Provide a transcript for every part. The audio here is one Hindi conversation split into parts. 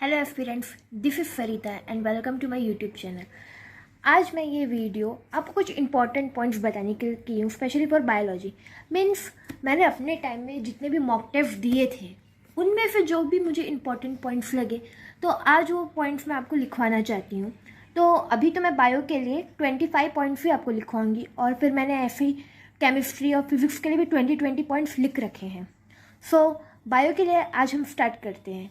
Hello aspirants, this is Sarita and welcome to my YouTube channel. आज मैं ये वीडियो आपको कुछ इंपॉर्टेंट पॉइंट्स बताने के लिए की हूँ, स्पेशली फॉर बायोलॉजी। मीन्स मैंने अपने टाइम में जितने भी मॉक टेस्ट दिए थे उनमें से जो भी मुझे इंपॉर्टेंट पॉइंट्स लगे तो आज वो पॉइंट्स मैं आपको लिखवाना चाहती हूँ। तो अभी तो मैं बायो के लिए 25 पॉइंट्स ही आपको लिखवाऊँगी और फिर मैंने ऐसे ही केमिस्ट्री और फिजिक्स के लिए भी 20 पॉइंट्स लिख रखे हैं। सो बायो के लिए आज हम स्टार्ट करते हैं।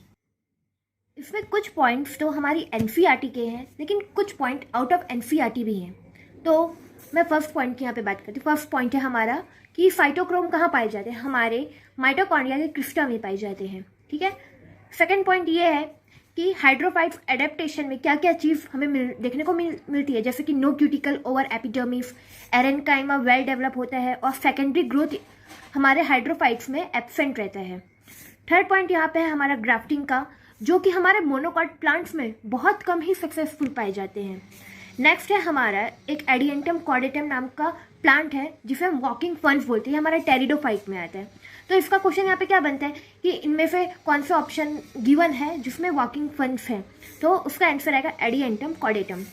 इसमें कुछ पॉइंट्स तो हमारी एनसीईआरटी के हैं, लेकिन कुछ पॉइंट आउट ऑफ एनसीईआरटी भी हैं। तो मैं फर्स्ट पॉइंट की यहाँ पे बात करती हूँ। फर्स्ट पॉइंट है हमारा कि फाइटोक्रोम कहाँ पाए जाते हैं, हमारे माइटोकॉन्ड्रिया के क्रिस्टा में पाए जाते हैं। ठीक है। सेकंड पॉइंट ये है कि हाइड्रोफाइट्स एडेप्टेशन में क्या क्या चीज़ हमें देखने को मिलती है, जैसे कि no cuticle over epidermis, aerenchyma well develop होता है और सेकेंडरी ग्रोथ हमारे हाइड्रोफाइट्स में एब्सेंट रहता है। थर्ड पॉइंट यहाँ पे है हमारा ग्राफ्टिंग का, जो कि हमारे मोनोकॉट प्लांट्स में बहुत कम ही सक्सेसफुल पाए जाते हैं। नेक्स्ट है हमारा एक एडियंटम कॉर्डेटम नाम का प्लांट है जिसे हम वॉकिंग फर्न्स बोलते हैं, हमारा टेरिडोफाइट में आता है। तो इसका क्वेश्चन यहाँ पे क्या बनता है कि इनमें से कौन सा ऑप्शन गिवन है जिसमें वॉकिंग फर्न्स है, तो उसका आंसर आएगा एडियंटम कॉर्डेटम।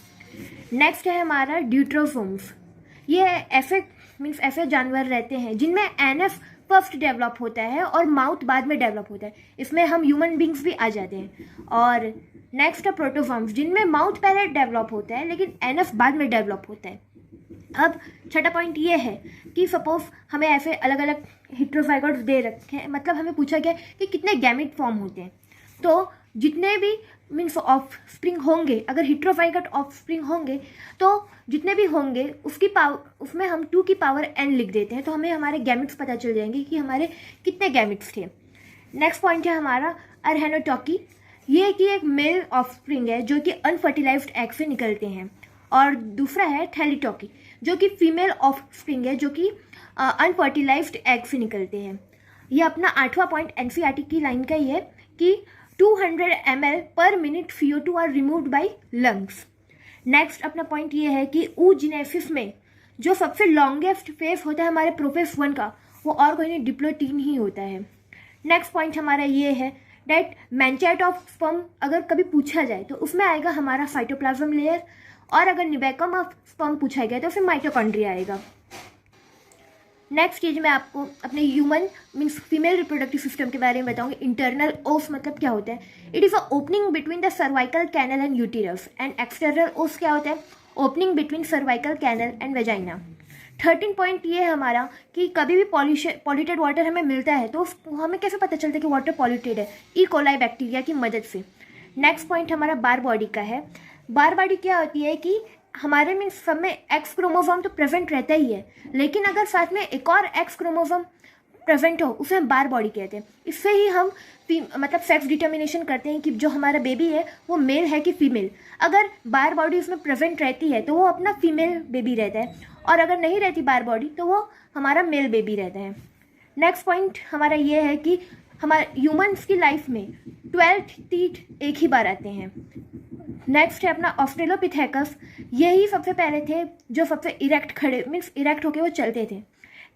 नेक्स्ट है हमारा ड्यूट्रोसोम्स। ये ऐसे जानवर रहते हैं जिनमें एनएफ फर्स्ट डेवलप होता है और माउथ बाद में डेवलप होता है। इसमें हम ह्यूमन बींग्स भी आ जाते हैं। और नेक्स्ट है प्रोटोफॉर्म्स, जिनमें माउथ पहले डेवलप होता है लेकिन एनएफ बाद में डेवलप होता है। अब छठा पॉइंट ये है कि सपोज हमें ऐसे अलग अलग हेटेरोजाइगोट्स दे रखे हैं, मतलब हमें पूछा गया कि कितने गैमेट फॉर्म होते हैं। तो जितने भी मीन्स ऑफ स्प्रिंग होंगे, अगर हेटेरोजाइगोट ऑफ स्प्रिंग होंगे तो जितने भी होंगे उसकी पावर उसमें हम 2 की पावर n लिख देते हैं, तो हमें हमारे गैमेट्स पता चल जाएंगे कि हमारे कितने गैमेट्स थे। नेक्स्ट पॉइंट है हमारा अरहेनोटॉकी। ये कि एक मेल ऑफ स्प्रिंग है जो कि अनफर्टिलाइज्ड एग से निकलते हैं। और दूसरा है थैलीटॉकी, जो कि फीमेल ऑफ स्प्रिंग है जो कि अनफर्टिलाइज्ड एग से निकलते हैं। ये अपना 8वां पॉइंट एनसीईआरटी की लाइन का ही है कि 200 ml per minute CO2 are removed by lungs. Next अपना पॉइंट ये है कि ऊजिनेसिस में जो सबसे लॉन्गेस्ट फेस होता है हमारे प्रोफेस 1 का, वो और कोई नहीं डिप्लोटीन ही होता है। नेक्स्ट पॉइंट हमारा ये है डेट मैंचाइट ऑफ स्पर्म अगर कभी पूछा जाए तो उसमें आएगा हमारा साइटोप्लाज्म लेयर, और अगर निबेकम ऑफ स्पर्म पूछा गया तो फिर माइटोकॉन्ड्रिया आएगा। नेक्स्ट चीज मैं आपको अपने human means female reproductive system के बारे में बताऊंगी। इंटरनल ओस मतलब क्या होता है? It is a opening between the cervical canal and uterus. And external os क्या होता है? Opening between cervical canal and vagina. 13 point ये है हमारा कि कभी भी पॉल्यूटेड वाटर हमें मिलता है तो हमें कैसे पता चलता है कि वाटर पॉल्यूटेड है? ई कोलाई बैक्टीरिया की मदद से। नेक्स्ट पॉइंट हमारा बार बॉडी का है। बार बॉडी क्या होती है कि हमारे मीन्स सब में एक्स क्रोमोसोम तो प्रेजेंट रहता ही है, लेकिन अगर साथ में एक और एक्स क्रोमोसोम प्रेजेंट हो उसे हम बार बॉडी कहते हैं। इससे ही हम मतलब सेक्स डिटर्मिनेशन करते हैं कि जो हमारा बेबी है वो मेल है कि फीमेल। अगर बार बॉडी उसमें प्रेजेंट रहती है तो वो अपना फीमेल बेबी रहता है, और अगर नहीं रहती बार बॉडी तो वो हमारा मेल बेबी रहता है। नेक्स्ट पॉइंट हमारा ये है कि हमारे ह्यूमन्स की लाइफ में 12 टीथ एक ही बार आते हैं। नेक्स्ट है अपना ऑस्ट्रेलोपिथेकस। यही सबसे पहले थे जो सबसे इरेक्ट खड़े मीन्स इरेक्ट होके वो चलते थे।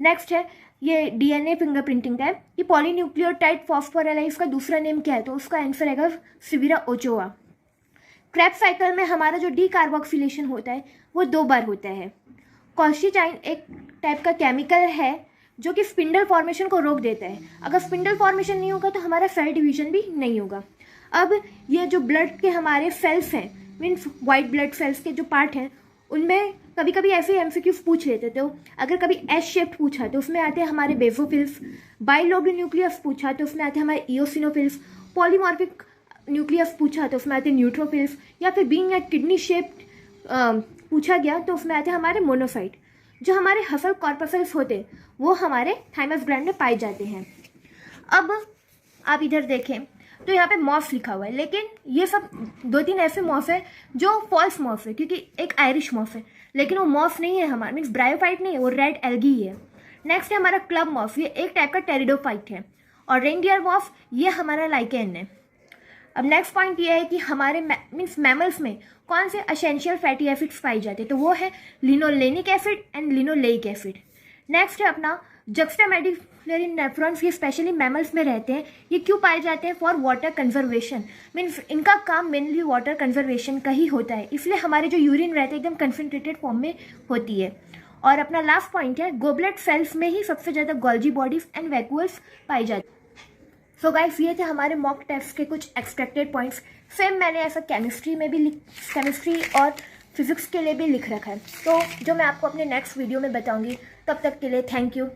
नेक्स्ट है ये डीएनए फिंगरप्रिंटिंग का है। ये पॉलीन्यूक्लियोटाइड फॉस्फोराइलाइज का दूसरा नेम क्या है? तो उसका आंसर आएगा सिविरा ओचोआ। क्रेब्स साइकिल में हमारा जो डीकार्बोक्सिलेशन होता है वो 2 बार होता है। कॉल्चिचाइन एक टाइप का केमिकल है जो कि स्पिंडल फॉर्मेशन को रोक देता है। अगर स्पिंडल फॉर्मेशन नहीं होगा तो हमारा सेल डिवीजन भी नहीं होगा। अब ये जो ब्लड के हमारे सेल्स हैं मीन्स वाइट ब्लड सेल्स के जो पार्ट हैं उनमें कभी कभी ऐसे एमसीक्यूज पूछ लेते, तो अगर कभी एस शेप्ड पूछा तो उसमें आते हैं हमारे बेसोफिल्स। बाइलोब्ड न्यूक्लियस पूछा तो उसमें आते हैं हमारे इओसिनोफिल्स। पॉलीमॉर्फिक न्यूक्लियस पूछा तो उसमें आते हैं न्यूट्रोफिल्स। या फिर बीइंग या किडनी शेप्ड पूछा गया तो उसमें आते हैं हमारे मोनोसाइट। जो हमारे हसल कॉर्पसल्स होते हैं वो हमारे थाइमस ग्लैंड में पाए जाते हैं। अब आप इधर देखें तो यहाँ पे मॉस लिखा हुआ है, लेकिन ये सब 2-3 ऐसे मॉस है जो फॉल्स मॉस है, क्योंकि एक आयरिश मॉस है लेकिन वो मॉस नहीं है हमारा मीन्स ब्रायोफाइट नहीं है, वो रेड एल्गी ही है। नेक्स्ट है हमारा क्लब मॉस। ये एक टाइप का टेरिडोफाइट है। और रेनडियर मॉस ये हमारा लाइकेन है। अब नेक्स्ट पॉइंट ये है कि हमारे मीन्स मैमल्स में कौन से एसेंशियल फैटी एसिड्स पाए जाते हैं, तो वो है linolenic acid and linoleic acid. Next है अपना फ्लोरीन नेफ्रॉन्स ये स्पेशली मैमल्स में रहते हैं। ये क्यों पाए जाते हैं? For water conservation. मीन्स इनका काम मेनली वाटर कंजर्वेशन का ही होता है, इसलिए हमारे जो यूरिन रहते हैं एकदम कंसनट्रेटेड फॉर्म में होती है। और अपना लास्ट पॉइंट है, गोबलेट सेल्स में ही सबसे ज़्यादा गोल्जी बॉडीज एंड वैक्यूल्स पाई जाती है। सो गाइस, ये थे हमारे मॉक टेस्ट के कुछ एक्सपेक्टेड पॉइंट्स। सेम मैंने ऐसा केमिस्ट्री और फिजिक्स के लिए भी लिख रखा है, तो जो मैं आपको अपने नेक्स्ट वीडियो में बताऊंगी। तब तक के लिए थैंक यू।